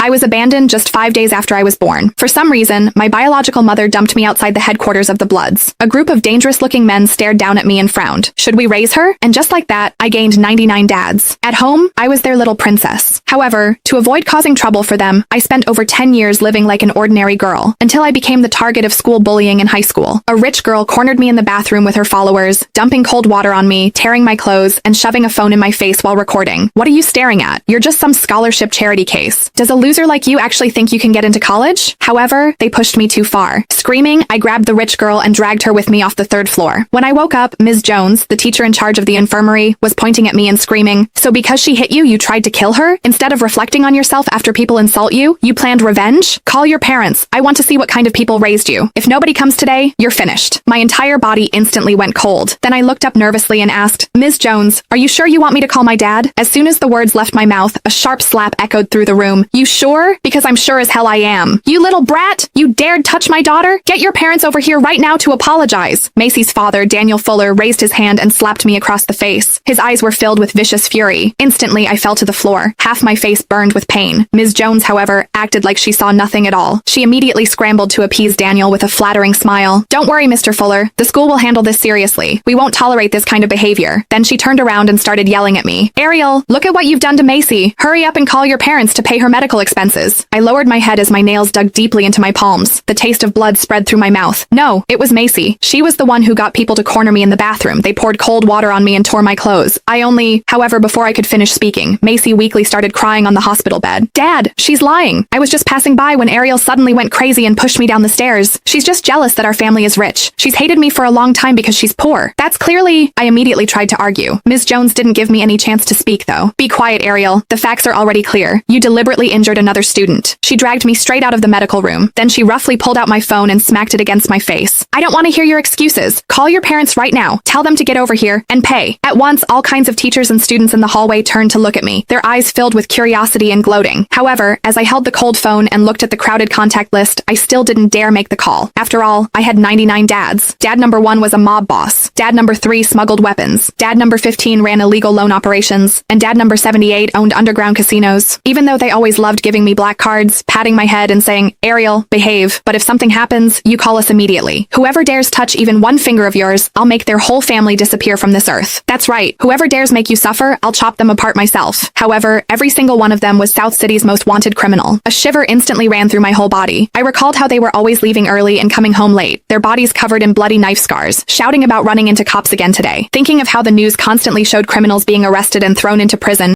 I was abandoned just 5 days after I was born. For some reason, my biological mother dumped me outside the headquarters of the Bloods. A group of dangerous-looking men stared down at me and frowned. Should we raise her? And just like that, I gained 99 dads. At home, I was their little princess. However, to avoid causing trouble for them, I spent over 10 years living like an ordinary girl, until I became the target of school bullying in high school. A rich girl cornered me in the bathroom with her followers, dumping cold water on me, tearing my clothes, and shoving a phone in my face while recording. What are you staring at? You're just some scholarship charity case. Does a loser like you actually think you can get into college? However, they pushed me too far. Screaming, I grabbed the rich girl and dragged her with me off the 3rd floor. When I woke up, Ms. Jones, the teacher in charge of the infirmary, was pointing at me and screaming, "So because she hit you, you tried to kill her? Instead of reflecting on yourself after people insult you, you planned revenge? Call your parents. I want to see what kind of people raised you. If nobody comes today, you're finished." My entire body instantly went cold. Then I looked up nervously and asked, "Ms. Jones, are you sure you want me to call my dad?" As soon as the words left my mouth, a sharp slap echoed through the room. "You sure? Because I'm sure as hell I am. You little brat! You dared touch my daughter? Get your parents over here right now to apologize." Macy's father, Daniel Fuller, raised his hand and slapped me across the face. His eyes were filled with vicious fury. Instantly, I fell to the floor. Half my face burned with pain. Ms. Jones, however, acted like she saw nothing at all. She immediately scrambled to appease Daniel with a flattering smile. "Don't worry, Mr. Fuller. The school will handle this seriously. We won't tolerate this kind of behavior." Then she turned around and started yelling at me. "Ariel, look at what you've done to Macy. Hurry up and call your parents to pay her medical expenses." I lowered my head as my nails dug deeply into my palms. The taste of blood spread through my mouth. No, it was Macy. She was the one who got people to corner me in the bathroom. They poured cold water on me and tore my clothes. However, before I could finish speaking, Macy weakly started crying on the hospital bed. "Dad, she's lying. I was just passing by when Ariel suddenly went crazy and pushed me down the stairs. She's just jealous that our family is rich. She's hated me for a long time because she's poor. That's clearly—" I immediately tried to argue. Ms. Jones didn't give me any chance to speak, though. "Be quiet, Ariel. The facts are already clear. You deliberately injured another student." She dragged me straight out of the medical room. Then she roughly pulled out my phone and smacked it against my face. "I don't want to hear your excuses. Call your parents right now. Tell them to get over here and pay." At once, all kinds of teachers and students in the hallway turned to look at me, their eyes filled with curiosity and gloating. However, as I held the cold phone and looked at the crowded contact list, I still didn't dare make the call. After all, I had 99 dads. Dad number 1 was a mob boss. Dad number 3 smuggled weapons. Dad number 15 ran illegal loan operations. And dad number 78 owned underground casinos. Even though they always loved giving me black cards, patting my head and saying, "Ariel, behave. But if something happens, you call us immediately. Whoever dares touch even one finger of yours, I'll make their whole family disappear from this earth. That's right. Whoever dares make you suffer, I'll chop them apart myself." However, every single one of them was South City's most wanted criminal. A shiver instantly ran through my whole body. I recalled how they were always leaving early and coming home late, their bodies covered in bloody knife scars, shouting about running into cops again today. Thinking of how the news constantly showed criminals being arrested and thrown into prison,